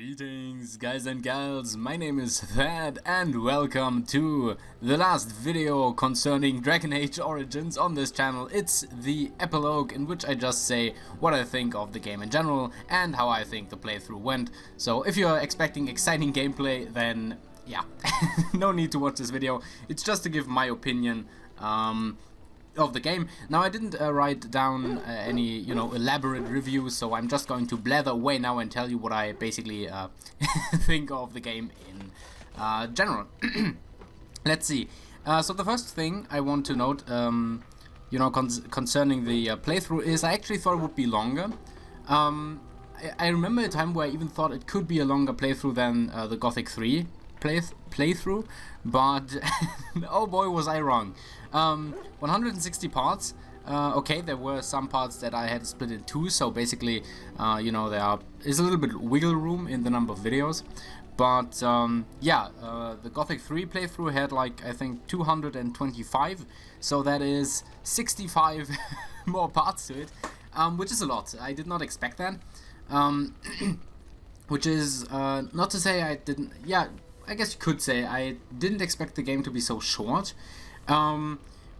Greetings guys and gals, my name is Thad and welcome to the last video concerning Dragon Age Origins on this channel. It's the epilogue in which I just say what I think of the game in general and how I think the playthrough went. So if you're expecting exciting gameplay, then yeah, no need to watch this video. It's just to give my opinion of the game. Now I didn't write down any, elaborate reviews, so I'm just going to blather away now and tell you what I basically think of the game in general. Let's see. So the first thing I want to note, concerning the playthrough is I actually thought it would be longer. I remember a time where I even thought it could be a longer playthrough than the Gothic 3 playthrough, but oh boy was I wrong. 160 parts. Okay, there were some parts that I had split in two, so basically, there is a little bit wiggle room in the number of videos. But the Gothic 3 playthrough had like, I think, 225, so that is 65 more parts to it, which is a lot. I did not expect that. Which is not to say I didn't. Yeah, I guess you could say I didn't expect the game to be so short.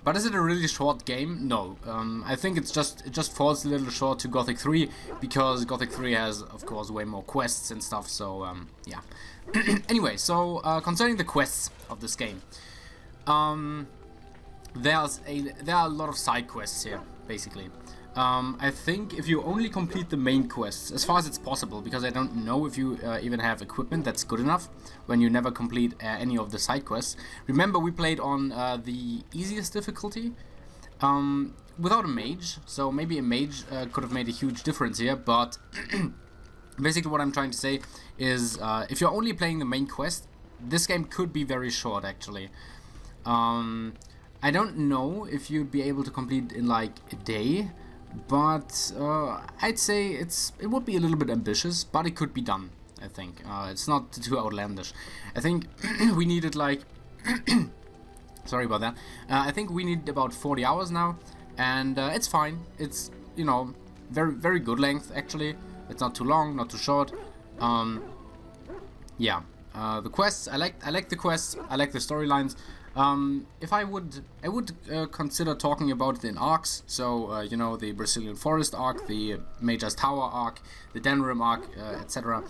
But is it a really short game? No. I think it just falls a little short to Gothic 3 because Gothic 3 has, of course, way more quests and stuff. So yeah. Anyway, so concerning the quests of this game, there are a lot of side quests here, basically. I think if you only complete the main quests, as far as it's possible, because I don't know if you even have equipment that's good enough when you never complete any of the side quests. Remember, we played on the easiest difficulty without a mage, so maybe a mage could have made a huge difference here, but basically what I'm trying to say is if you're only playing the main quest, this game could be very short, actually. I don't know if you'd be able to complete in like a day, but I'd say it would be a little bit ambitious, but it could be done, I think. It's not too outlandish. I think we needed like sorry about that. I think we need about 40 hours now, and it's fine. It's, very, very good length, actually. It's not too long, not too short. Yeah. The quests, I like the quests, I like the storylines. If I would consider talking about it in arcs, so, the Brazilian Forest arc, the Major's Tower arc, the Denrim arc, etc.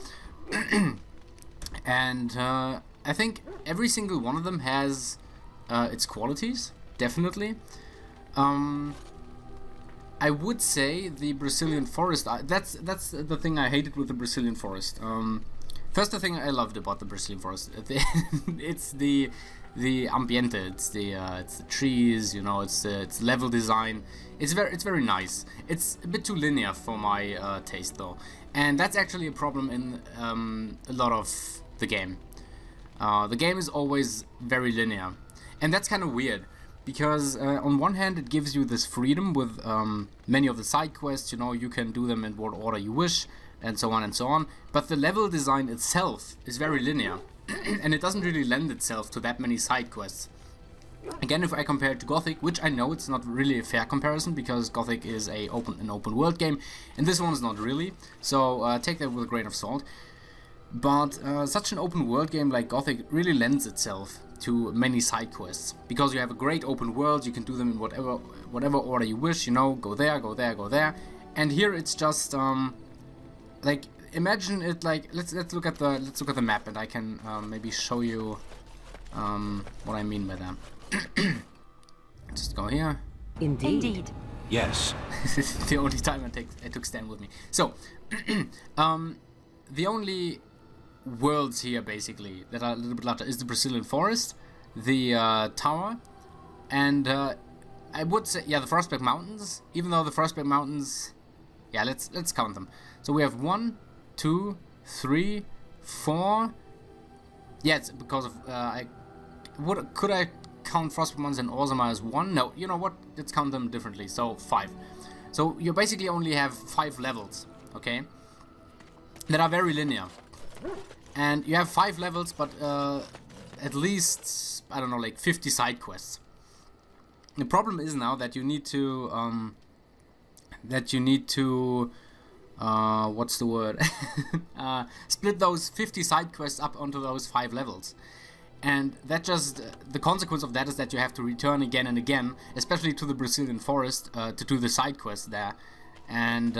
And I think every single one of them has its qualities, definitely. I would say the Brazilian Forest arc, that's the thing I hated with the Brazilian Forest. First, the thing I loved about the Brazilian Forest, it's the ambiente, it's the trees, it's level design. It's very nice. It's a bit too linear for my taste, though, and that's actually a problem in a lot of the game. The game is always very linear, and that's kind of weird because on one hand it gives you this freedom with many of the side quests. You can do them in what order you wish, and so on and so on. But the level design itself is very linear, and it doesn't really lend itself to that many side quests. Again, if I compare it to Gothic, which I know it's not really a fair comparison because Gothic is an open world game, and this one is not really. So take that with a grain of salt. But such an open world game like Gothic really lends itself to many side quests because you have a great open world. You can do them in whatever order you wish. Go there, go there, go there. And here it's just like, imagine it like, let's look at the map, and I can maybe show you what I mean by that. Just go here. Indeed. Yes. This is the only time I took Stan with me. So the only worlds here basically that are a little bit larger is the Brazilian Forest, the tower, and I would say, yeah, the Frostback Mountains. Even though the Frostback Mountains, yeah, let's count them. So we have 1, 2, 3, 4. Yeah, it's because of could I count Frostback Mountains and Orzammar as 1? No, you know what? Let's count them differently. So 5. So you basically only have 5 levels, okay? That are very linear, and you have 5 levels, but at least, I don't know, like 50 side quests. The problem is now that you need to what's the word? Split those 50 side quests up onto those 5 levels. And that just, the consequence of that is that you have to return again and again, especially to the Brazilian forest, to do the side quests there. And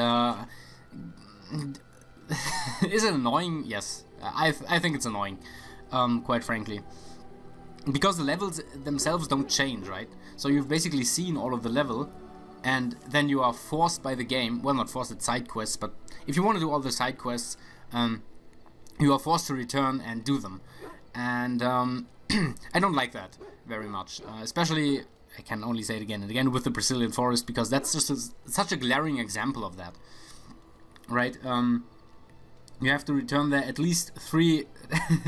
is it annoying? Yes, I think it's annoying, quite frankly. Because the levels themselves don't change, right? So you've basically seen all of the level, and then you are forced by the game, well, not forced, it's side quests, but if you want to do all the side quests, you are forced to return and do them. And I don't like that very much, especially, I can only say it again and again, with the Brazilian forest, because that's just such a glaring example of that, right? You have to return there at least 3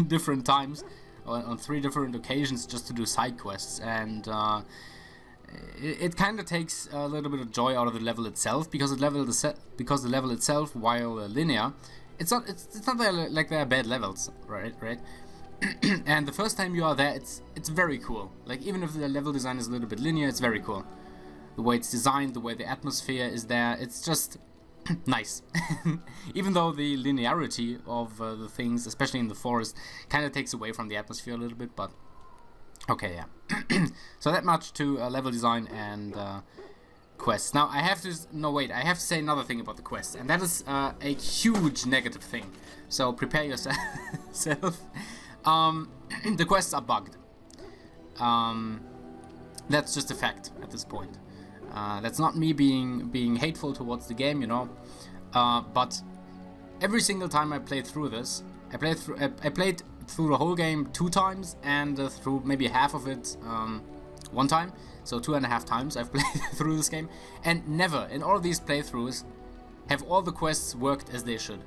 different times, on 3 different occasions, just to do side quests, and it kind of takes a little bit of joy out of the level itself, because the level itself, while linear, it's not like they're bad levels, right? And the first time you are there, it's very cool. Like, even if the level design is a little bit linear, it's very cool. The way it's designed, the way the atmosphere is there, it's just nice. Even though the linearity of the things, especially in the forest, kind of takes away from the atmosphere a little bit, but okay, yeah. So that much to level design and quests. Now I have to say another thing about the quests, and that is a huge negative thing. So prepare yourself. The quests are bugged. That's just a fact at this point. That's not me being hateful towards the game, you know. But every single time I played through this, I played through the whole game 2 times, and through maybe half of it 1 time. So 2.5 times I've played through this game, and never in all of these playthroughs have all the quests worked as they should.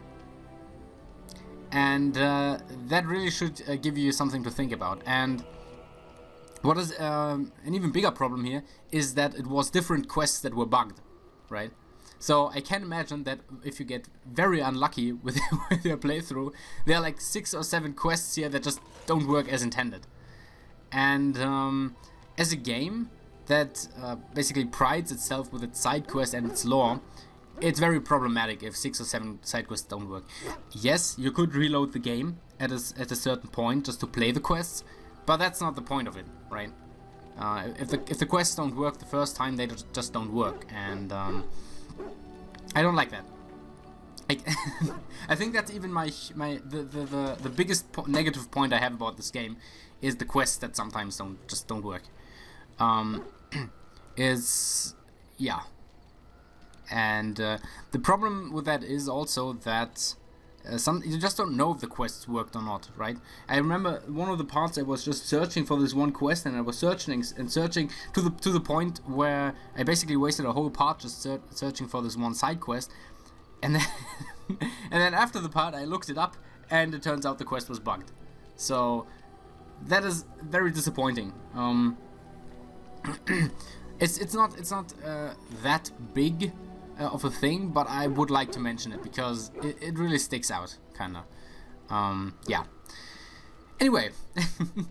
And that really should give you something to think about. And what is an even bigger problem here is that it was different quests that were bugged, right? So I can imagine that if you get very unlucky with your playthrough, there are like 6 or 7 quests here that just don't work as intended. And as a game that basically prides itself with its side quests and its lore, it's very problematic if 6 or 7 side quests don't work. Yes, you could reload the game at a certain point just to play the quests, but that's not the point of it, right? If the quests don't work the first time, they just don't work, and I don't like that. I think that's even the biggest negative point I have about this game is the quests that sometimes don't work. Yeah. And the problem with that is also that you just don't know if the quests worked or not, right? I remember one of the parts I was just searching for this one quest, and I was searching to the point where I basically wasted a whole part just searching for this one side quest, and then and then after the part I looked it up, and it turns out the quest was bugged. So that is very disappointing. It's not that big of a thing, but I would like to mention it because it really sticks out, kinda. Yeah. Anyway,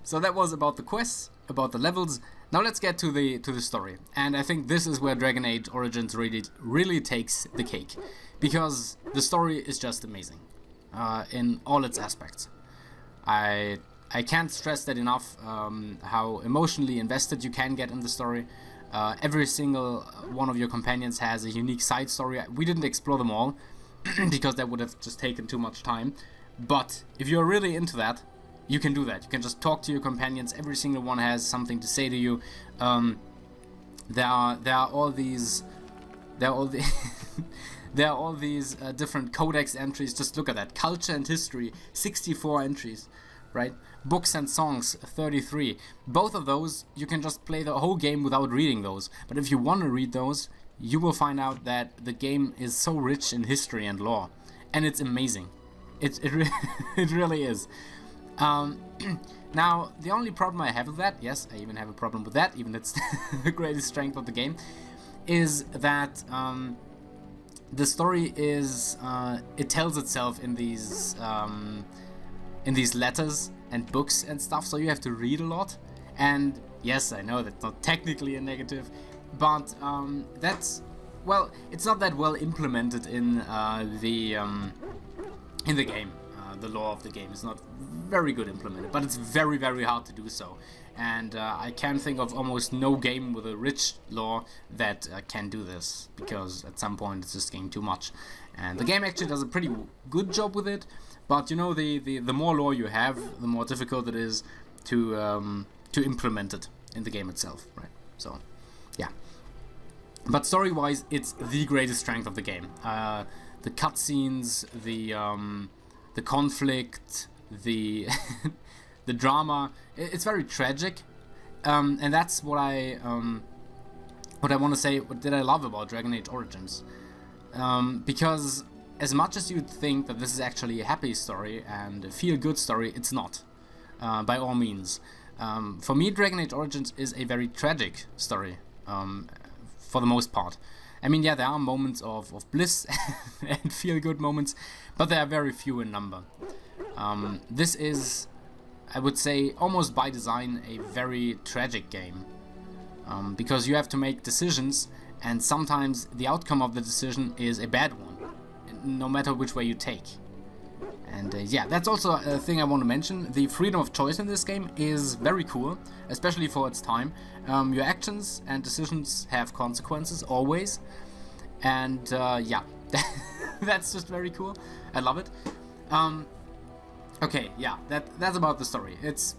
so that was about the quests, about the levels. Now let's get to the story, and I think this is where Dragon Age Origins really takes the cake, because the story is just amazing, in all its aspects. I can't stress that enough, how emotionally invested you can get in the story. Every single one of your companions has a unique side story. We didn't explore them all because that would have just taken too much time. But if you're really into that, you can do that. You can just talk to your companions. Every single one has something to say to you. There are all these different codex entries. Just look at that. Culture and history, 64 entries. Right? Books and songs, 33. Both of those, you can just play the whole game without reading those. But if you want to read those, you will find out that the game is so rich in history and lore. And it's amazing. It really is. Now, the only problem I have with that, yes, I even have a problem with that, even it's the greatest strength of the game, is that the story is, it tells itself in these letters and books and stuff, so you have to read a lot. And yes, I know that's not technically a negative, but that's well, it's not that well implemented in the game. The lore of the game is not very good implemented, but it's very, very hard to do so. And I can think of almost no game with a rich lore that can do this, because at some point it's just getting too much. And the game actually does a pretty good job with it, but you know, the more lore you have, the more difficult it is to implement it in the game itself, right? So, yeah. But story-wise, it's the greatest strength of the game. The cutscenes, the conflict, the the drama. It's very tragic, and that's what I want to say. What did I love about Dragon Age Origins? Because as much as you'd think that this is actually a happy story and a feel-good story, it's not. By all means, for me, Dragon Age Origins is a very tragic story. For the most part. I mean, yeah, there are moments of bliss and feel-good moments, but they are very few in number. This is, I would say, almost by design, a very tragic game. Because you have to make decisions, and sometimes the outcome of the decision is a bad one, no matter which way you take. And yeah, that's also a thing I want to mention. The freedom of choice in this game is very cool, especially for its time. Your actions and decisions have consequences, always. And yeah, that's just very cool. I love it. Okay, yeah, that's about the story. It's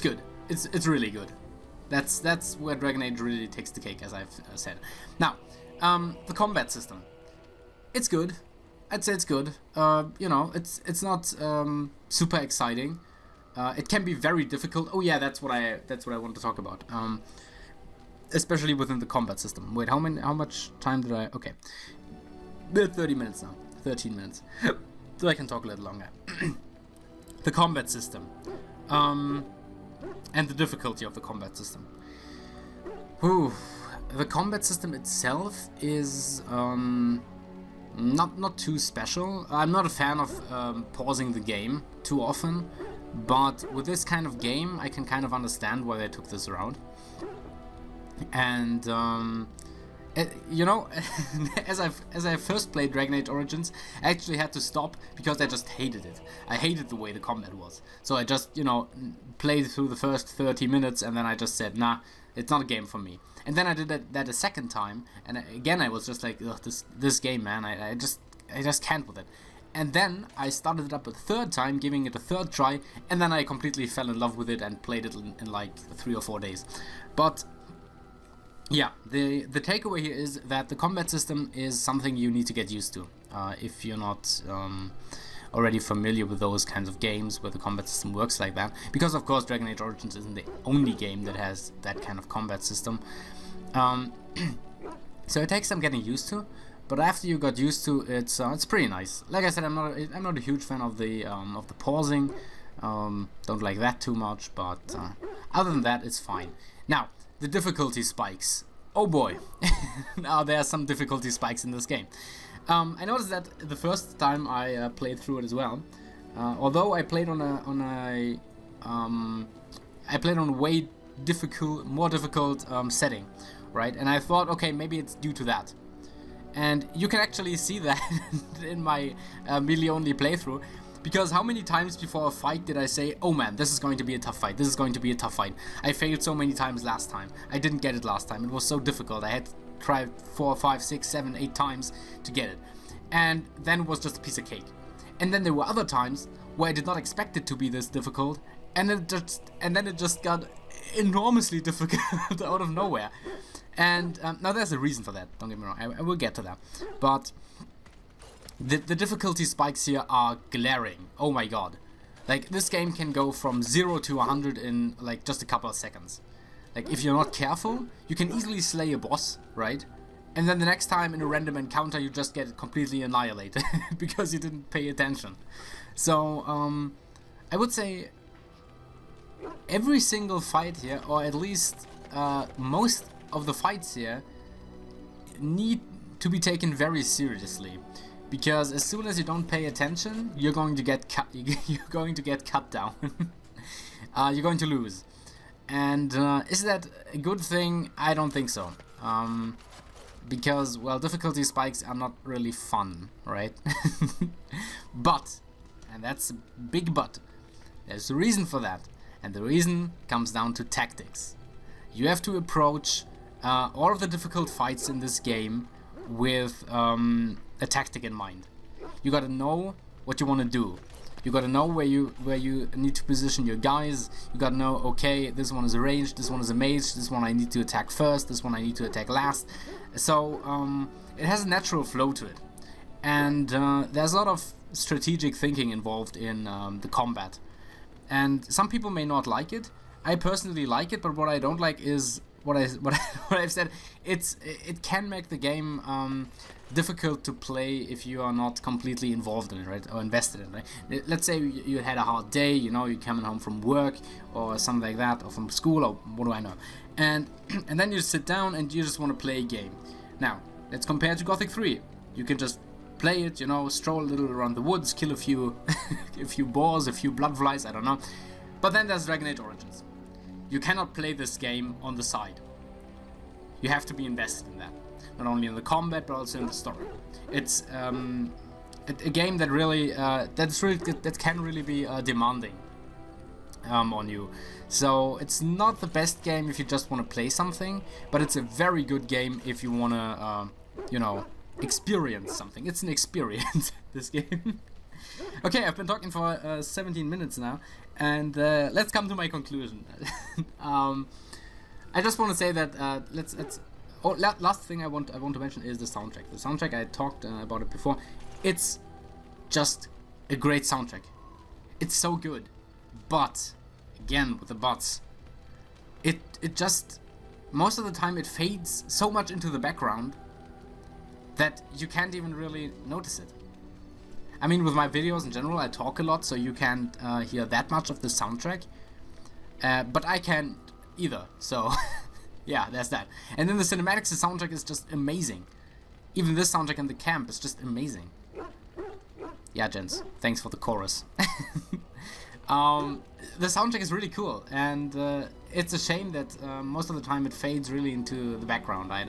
good. It's really good. That's where Dragon Age really takes the cake, as I've said. Now, the combat system. It's good. I'd say it's good. You know, it's not super exciting. It can be very difficult. Oh yeah, that's what I want to talk about. Especially within the combat system. Wait, how much time did I? Okay, we're at 30 minutes now. 13 minutes. So I can talk a little longer. The combat system, and the difficulty of the combat system. Whew. The combat system itself is not too special. I'm not a fan of pausing the game too often, but with this kind of game, I can kind of understand why they took this route. And you know, as I first played Dragon Age Origins, I actually had to stop because I just hated it. I hated the way the combat was. So I just, you know, played through the first 30 minutes, and then I just said, nah, it's not a game for me. And then I did that a second time, and again I was just like, ugh, this game, man, I just can't with it. And then I started it up a third time, giving it a third try, and then I completely fell in love with it and played it in like 3 or 4 days. But yeah, the takeaway here is that the combat system is something you need to get used to if you're not already familiar with those kinds of games where the combat system works like that. Because of course Dragon Age Origins isn't the only game that has that kind of combat system. So it takes some getting used to, but after you got used to it, it's pretty nice. Like I said, I'm not a huge fan of the pausing. Don't like that too much, but other than that, it's fine. Now, the difficulty spikes. Oh boy, now there are some difficulty spikes in this game. I noticed that the first time I played through it as well. Although I played on a way more difficult setting, right? And I thought, okay, maybe it's due to that. And you can actually see that in my melee only playthrough. Because how many times before a fight did I say, oh man, this is going to be a tough fight, this is going to be a tough fight. I failed so many times last time. I didn't get it last time. It was so difficult. I had to try 4, 5, 6, 7, 8 times to get it. And then it was just a piece of cake. And then there were other times where I did not expect it to be this difficult, and then it just got enormously difficult out of nowhere. And now there's a reason for that, don't get me wrong, I will get to that. But the difficulty spikes here are glaring. Oh my god. Like, this game can go from 0 to 100 in like just a couple of seconds. Like, if you're not careful, you can easily slay a boss, right? And then the next time in a random encounter you just get completely annihilated because you didn't pay attention. So, I would say every single fight here, or at least most of the fights here, need to be taken very seriously. Because as soon as you don't pay attention, you're going to get cut. You're going to get cut down. You're going to lose. And is that a good thing? I don't think so. because, well, difficulty spikes are not really fun, right? But, and that's a big but, there's a reason for that, and the reason comes down to tactics. You have to approach all of the difficult fights in this game with a tactic in mind. You gotta know what you want to do. You gotta know where you need to position your guys. You gotta know, okay, this one is a ranged, this one is a mage, this one I need to attack first, this one I need to attack last. So it has a natural flow to it, and there's a lot of strategic thinking involved in the combat. And some people may not like it. I personally like it, but what I don't like is what I've said. It can make the game difficult to play if you are not completely involved in it, right, or invested in it. Right? Let's say you had a hard day, you know, you're coming home from work or something like that, or from school, or what do I know, and then you sit down and you just want to play a game. Now let's compare to Gothic 3. You can just play it, you know, stroll a little around the woods, kill a few a few boars, a few bloodflies, I don't know. But then there's Dragon Age Origins. You cannot play this game on the side. You have to be invested in that. Not only in the combat, but also in the story. It's a game that really that can really be demanding on you. So it's not the best game if you just want to play something, but it's a very good game if you want to, you know, experience something. It's an experience, this game. Okay, I've been talking for 17 minutes now, and let's come to my conclusion. I just want to say that last thing I want to mention is the soundtrack. The soundtrack, I talked about it before. It's just a great soundtrack. It's so good, but again with the buts, it just most of the time it fades so much into the background that you can't even really notice it. I mean, with my videos in general, I talk a lot, so you can't hear that much of the soundtrack, but I can't either, so yeah, there's that. And then the cinematics, the soundtrack is just amazing. Even this soundtrack in the camp is just amazing. Yeah, gents, thanks for the chorus. The soundtrack is really cool, and it's a shame that most of the time it fades really into the background, right?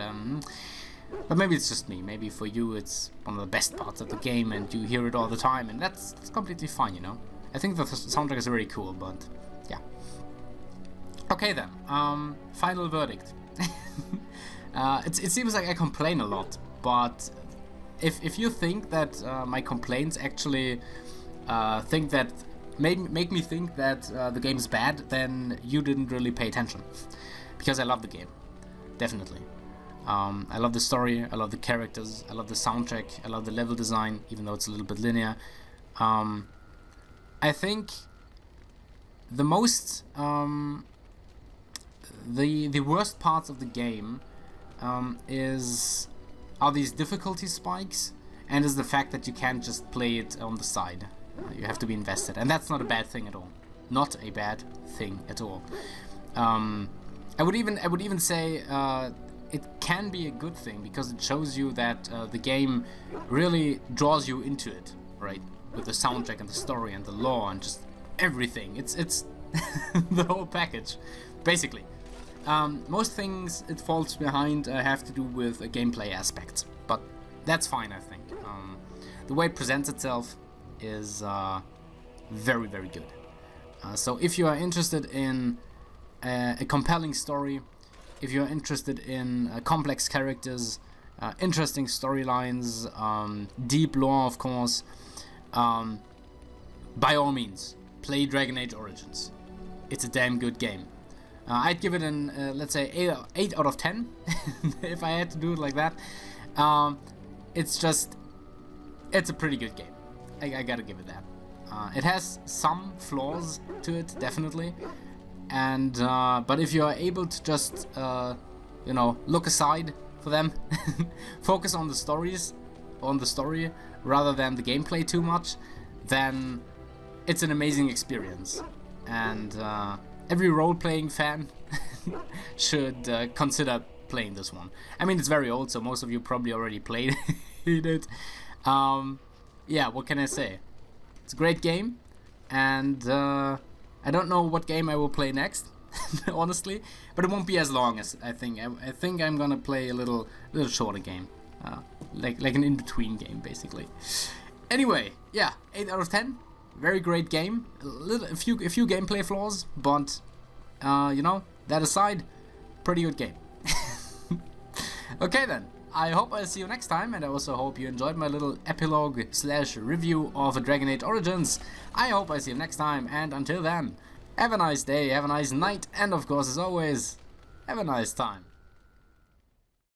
But maybe it's just me. Maybe for you it's one of the best parts of the game and you hear it all the time, and that's completely fine, you know? I think the soundtrack is very cool, but yeah. Okay then, final verdict. It seems like I complain a lot, but if you think that my complaints actually make me think that the game is bad, then you didn't really pay attention. Because I love the game, definitely. I love the story, I love the characters, I love the soundtrack, I love the level design, even though it's a little bit linear. I think the most the worst parts of the game are these difficulty spikes, and is the fact that you can't just play it on the side. You have to be invested, and that's not a bad thing at all. Not a bad thing at all. I would even say it can be a good thing, because it shows you that the game really draws you into it, right? With the soundtrack and the story and the lore and just everything. It's the whole package, basically. Most things it falls behind have to do with gameplay aspects, but that's fine, I think. The way it presents itself is very, very good. So if you are interested in a compelling story, if you're interested in complex characters, interesting storylines, deep lore, of course, by all means, play Dragon Age Origins. It's a damn good game. I'd give it an, let's say, 8 out of 10, if I had to do it like that. It's a pretty good game. I gotta give it that. It has some flaws to it, definitely. And but if you are able to just look aside for them, focus on the story rather than the gameplay too much, then it's an amazing experience. And every role-playing fan should consider playing this one. I mean, it's very old, so most of you probably already played it. Yeah, what can I say? It's a great game, and I don't know what game I will play next. honestly, but it won't be as long as I think. I think I'm gonna play a little shorter game, like an in-between game, basically. Anyway, yeah, 8 out of 10. Very great game. A few gameplay flaws, but you know, that aside, pretty good game. Okay then. I hope I'll see you next time, and I also hope you enjoyed my little epilogue / review of Dragon Age Origins. I hope I see you next time, and until then, have a nice day, have a nice night, and of course, as always, have a nice time.